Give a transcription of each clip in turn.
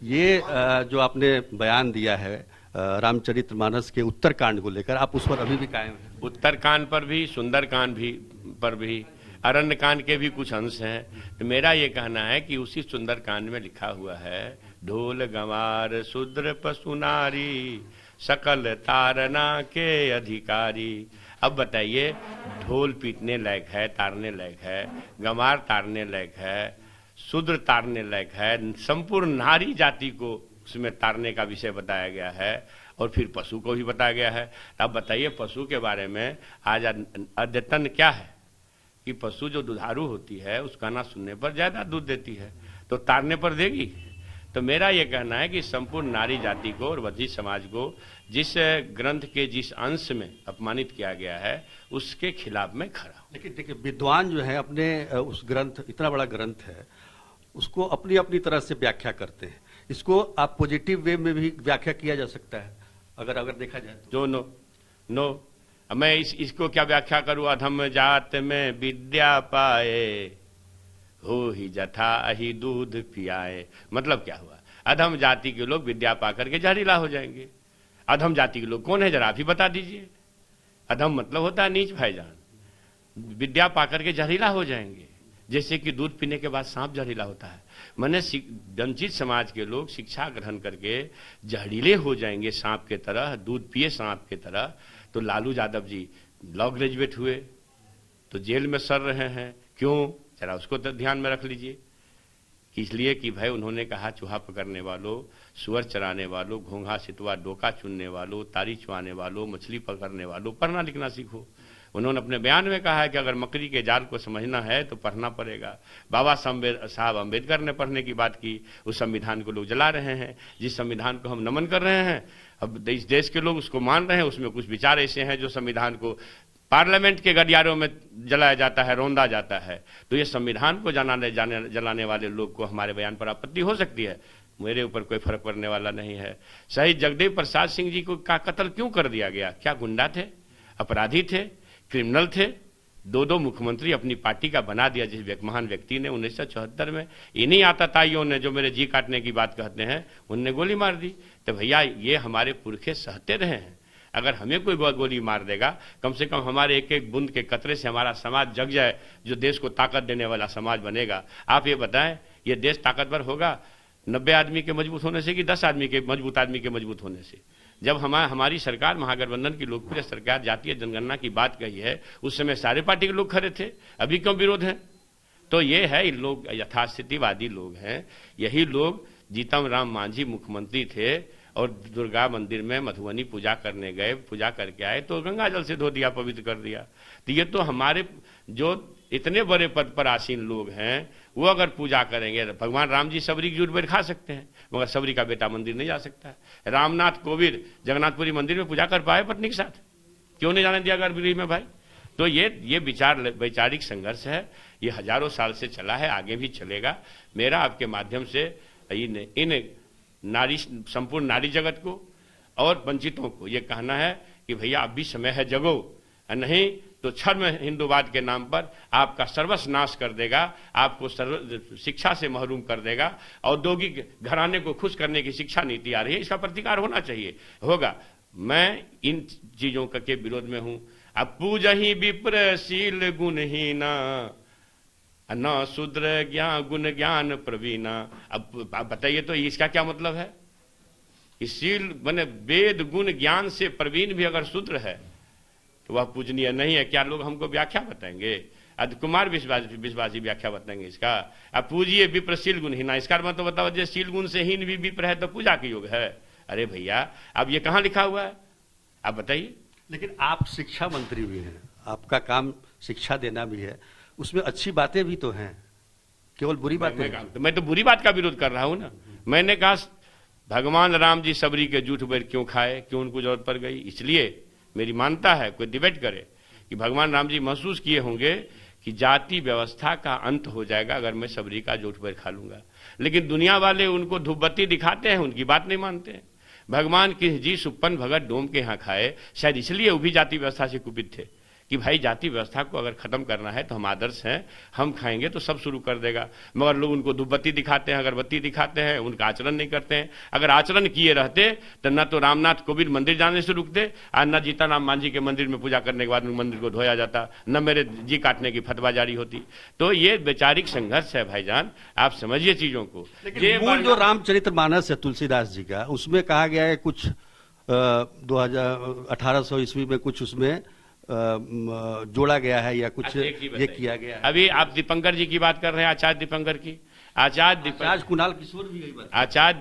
ये जो आपने बयान दिया है रामचरितमानस के उत्तरकांड को लेकर, आप उस पर अभी भी कायम हैं? उत्तरकांड पर भी, सुंदरकांड भी पर भी, अरण्यकांड के भी कुछ अंश हैं। तो मेरा ये कहना है कि उसी सुंदरकांड में लिखा हुआ है, ढोल गंवार शूद्र पशु नारी सकल तारना के अधिकारी। अब बताइए, ढोल पीटने लायक है, तारने लायक है, गंवार तारने लायक है, शूद्र तारने लायक है, संपूर्ण नारी जाति को उसमें तारने का विषय बताया गया है, और फिर पशु को भी बताया गया है। अब बताइए, पशु के बारे में आज अद्यतन क्या है कि पशु जो दुधारू होती है उसका ना सुनने पर ज्यादा दूध देती है, तो तारने पर देगी। तो मेरा यह कहना है कि संपूर्ण नारी जाति को और वंचित समाज को जिस ग्रंथ के जिस अंश में अपमानित किया गया है उसके खिलाफ मैं खड़ा हूं। लेकिन देखिए, विद्वान जो है अपने उस ग्रंथ, इतना बड़ा ग्रंथ है, उसको अपनी अपनी तरह से व्याख्या करते हैं। इसको आप पॉजिटिव वे में भी व्याख्या किया जा सकता है अगर देखा जाए तो। नो मैं इसको क्या व्याख्या करूं? अधम जात में विद्या पाए, हो ही जथा अहि दूध पियाए। मतलब क्या हुआ? अधम जाति के लोग विद्या पाकर के जहरीला हो जाएंगे। अधम जाति के लोग कौन है, जरा आप ही बता दीजिए। अधम मतलब होता है नीच भाईजान। विद्या पाकर के जहरीला हो जाएंगे, जैसे कि दूध पीने के बाद सांप जहरीला होता है। मैंने वंचित समाज के लोग शिक्षा ग्रहण करके जहरीले हो जाएंगे सांप के तरह, दूध पिए सांप के तरह। तो लालू यादव जी लॉ ग्रेजुएट हुए तो जेल में सड़ रहे हैं, क्यों? जरा उसको तो ध्यान में रख लीजिए। इसलिए कि भाई उन्होंने कहा, चूहा पकड़ने वालों, सुअर चराने वालों, घोंघा सितवा डोका चुनने वालों, तारी चुआने वालों, मछली पकड़ने वालों, पढ़ना लिखना सीखो। उन्होंने अपने बयान में कहा है कि अगर मकड़ी के जाल को समझना है तो पढ़ना पड़ेगा। बाबा साहब अम्बेडकर ने पढ़ने की बात की, उस संविधान को लोग जला रहे हैं, जिस संविधान को हम नमन कर रहे हैं। अब इस देश के लोग उसको मान रहे हैं, उसमें कुछ विचार ऐसे हैं जो संविधान को पार्लियामेंट के गलियारों में जलाया जाता है, रौंदा जाता है। तो ये संविधान को जलाने वाले लोग को हमारे बयान पर आपत्ति हो सकती है, मेरे ऊपर कोई फर्क पड़ने वाला नहीं है। शहीद जगदेव प्रसाद सिंह जी को का कत्ल क्यों कर दिया गया? क्या गुंडा थे, अपराधी थे, क्रिमिनल थे? दो मुख्यमंत्री अपनी पार्टी का बना दिया जिस महान व्यक्ति ने 1974 में। इन्हीं आतताइयों ने, जो मेरे जी काटने की बात कहते हैं, उनने गोली मार दी। तो भैया ये हमारे पुरखे सहते रहे हैं। अगर हमें कोई गोली मार देगा, कम से कम हमारे एक एक बूंद के कतरे से हमारा समाज जग जाए, जो देश को ताकत देने वाला समाज बनेगा। आप ये बताएं, ये देश ताकतवर होगा 90 आदमी के मजबूत होने से कि 10 आदमी के मजबूत मजबूत होने से? जब हमारी सरकार, महागठबंधन की लोकप्रिय सरकार जातीय जनगणना की बात कही है, उस समय सारे पार्टी के लोग खड़े थे, अभी क्यों विरोध है? तो ये है, इन लोग यथास्थितिवादी लोग हैं। यही लोग, जीतन राम मांझी मुख्यमंत्री थे और दुर्गा मंदिर में मधुबनी पूजा करने गए, पूजा करके आए तो गंगा जल से धो दिया, पवित्र कर दिया। तो ये तो हमारे जो इतने बड़े पद पर आसीन लोग हैं, वो अगर पूजा करेंगे, भगवान राम जी सबरी की जूठ बैठ खा सकते हैं, मगर सबरी का बेटा मंदिर नहीं जा सकता है। रामनाथ कोविंद जगन्नाथपुरी मंदिर में पूजा कर पाए पत्नी के साथ? क्यों नहीं जाने दिया गर्भगृह में भाई? तो ये वैचारिक संघर्ष है, ये हजारों साल से चला है, आगे भी चलेगा। मेरा आपके माध्यम से इन नारी, संपूर्ण नारी जगत को और वंचितों को ये कहना है कि भैया अब भी समय है, जगो, नहीं तो छद्म हिंदूवाद के नाम पर आपका सर्वस्व नाश कर देगा, आपको शिक्षा से महरूम कर देगा। औद्योगिक घराने को खुश करने की शिक्षा नीति आ रही है, इसका प्रतिकार होना चाहिए, होगा। मैं इन चीजों के विरोध में हूं। अब पूजहि विप्रशील गुणहीना, न शूद्र ज्ञान गुण ज्ञान प्रवीणा। अब बताइए तो इसका क्या मतलब है? शील बने वेद गुण ज्ञान से प्रवीण भी अगर शूद्र है तो वह पूजनीय नहीं है। क्या लोग हमको व्याख्या बताएंगे? कुमार विश्वासी व्याख्या बताएंगे इसका। अब पूजिए विप्रशील गुणहीना, इसका मतलब बताओ, जो शील गुण से हीन भी विप्र है तो पूजा के योग है? अरे भैया, अब ये कहां लिखा हुआ है? आप बताइए। लेकिन आप शिक्षा मंत्री भी हैं, आपका काम शिक्षा देना भी है, उसमें अच्छी बातें भी तो हैं, केवल बुरी बातें? मैं तो बुरी बात का विरोध कर रहा हूं ना। मैंने कहा भगवान राम जी सबरी के जूठ बैर क्यों खाए, क्यों उनको जरूरत पड़ गई? इसलिए मेरी मानता है, कोई डिबेट करे, कि भगवान राम जी महसूस किए होंगे कि जाति व्यवस्था का अंत हो जाएगा अगर मैं सबरी का जूठ बैर खा लूंगा। लेकिन दुनिया वाले उनको धूपबत्ती दिखाते हैं, उनकी बात नहीं मानते हैं। भगवान की जी सुप्पन भगत डोम के यहाँ खाए, शायद इसलिए वो भी जाति व्यवस्था से कुपित थे कि भाई जाति व्यवस्था को अगर खत्म करना है तो हम आदर्श हैं, हम खाएंगे तो सब शुरू कर देगा। मगर लोग उनको धूपबत्ती दिखाते हैं, अगरबत्ती दिखाते हैं, उनका आचरण नहीं करते हैं। अगर आचरण किए रहते तो न तो रामनाथ कोविंद मंदिर जाने से रुकते और न जीताराम मांझी के मंदिर में पूजा करने के बाद मंदिर को धोया जाता, न मेरे जी काटने की फतवा जारी होती। तो ये वैचारिक संघर्ष है भाईजान, आप समझिए चीजों को। ये मूल जो रामचरितमानस है तुलसीदास जी का, उसमें कहा गया है कुछ 1800 ईस्वी में कुछ उसमें जोड़ा गया है या कुछ ये किया गया है। अभी आप दीपंकर जी की बात कर रहे हैं, आचार्य दीपंकर की। आज कुणाल किशोर भी यही बात। आचार्य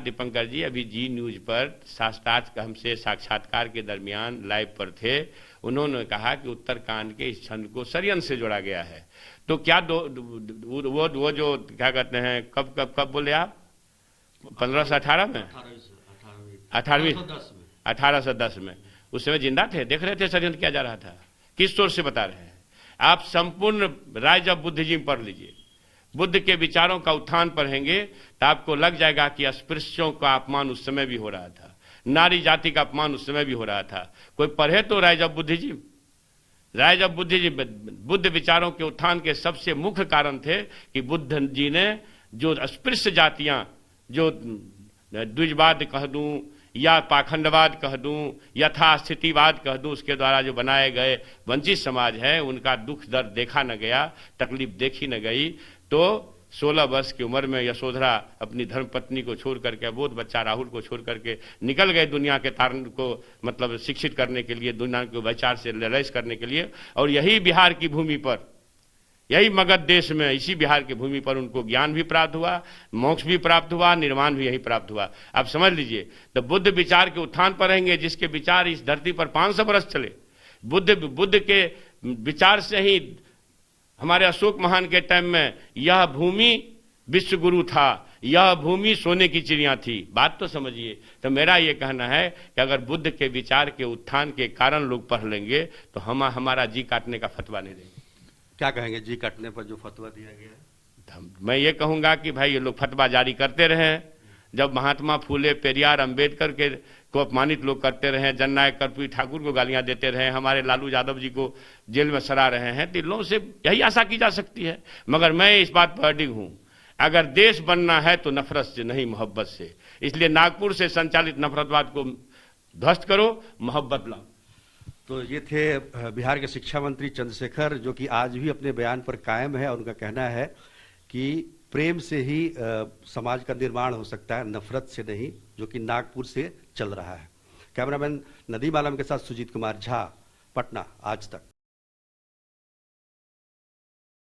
दीपंकर जी अभी जी न्यूज पर शास्त्रार्थ हमसे साक्षात्कार के दरमियान लाइव पर थे। उन्होंने कहा कि उत्तरकांड के इस छंद को षड्यंत्र से जोड़ा गया है। तो क्या वो जो क्या कहते हैं, कब बोले आप, 1518 में, 1810 में, उस समय जिंदा थे, देख रहे थे षड्यंत्र किया जा रहा था। किस सोच से बता रहे हैं आप? संपूर्ण राइज ऑफ बुद्धिज्म पढ़ लीजिए, बुद्ध के विचारों का उत्थान पढ़ेंगे तो आपको लग जाएगा कि अस्पृश्यों का अपमान उस समय भी हो रहा था, नारी जाति का अपमान उस समय भी हो रहा था। कोई पढ़े तो rise of Buddhism. Rise of Buddhism Buddha विचारों के उत्थान के सबसे मुख्य कारण थे कि बुद्ध जी ने जो अस्पृश्य जातियां, जो द्विजवाद कह दूं या पाखंडवाद कह दूं, यथास्थितिवाद कह दूं, उसके द्वारा जो बनाए गए वंचित समाज है, उनका दुख दर्द देखा न गया, तकलीफ देखी न गई। तो 16 वर्ष की उम्र में यशोधरा अपनी धर्मपत्नी को छोड़ करके, अबोध बच्चा राहुल को छोड़ करके निकल गए दुनिया के तारण को मतलब शिक्षित करने के लिए, दुनिया के विचार से लड़ाई करने के लिए। और यही बिहार की भूमि पर, यही मगध देश में, इसी बिहार की भूमि पर उनको ज्ञान भी प्राप्त हुआ, मोक्ष भी प्राप्त हुआ, निर्वाण भी यही प्राप्त हुआ। आप समझ लीजिए। तो बुद्ध विचार के उत्थान पर रहेंगे, जिसके विचार इस धरती पर 500 वर्ष चले। बुद्ध के विचार से ही हमारे अशोक महान के टाइम में यह भूमि विश्व गुरु था, यह भूमि सोने की चिड़िया थी। बात तो समझिए। तो मेरा यह कहना है कि अगर बुद्ध के विचार के उत्थान के कारण लोग पढ़ लेंगे तो हमारा जी काटने का फतवा नहीं देंगे। क्या कहेंगे जी काटने पर जो फतवा दिया गया है? मैं ये कहूंगा कि भाई ये लोग फतवा जारी करते रहे। जब महात्मा फूले, पेरियार, अंबेडकर के को अपमानित लोग करते रहे, जननायक कर्पूरी ठाकुर को गालियां देते रहे, हमारे लालू यादव जी को जेल में सड़ा रहे हैं, तो इन लोगों से यही आशा की जा सकती है। मगर मैं इस बात पर अडिग हूं, अगर देश बनना है तो नफरत से नहीं, मोहब्बत से। इसलिए नागपुर से संचालित नफरतवाद को ध्वस्त करो, मोहब्बत लाओ। तो ये थे बिहार के शिक्षा मंत्री चंद्रशेखर, जो कि आज भी अपने बयान पर कायम है। और उनका कहना है कि प्रेम से ही समाज का निर्माण हो सकता है, नफरत से नहीं, जो कि नागपुर से चल रहा है। कैमरामैन नदीम आलम के साथ सुजीत कुमार झा, पटना, आज तक।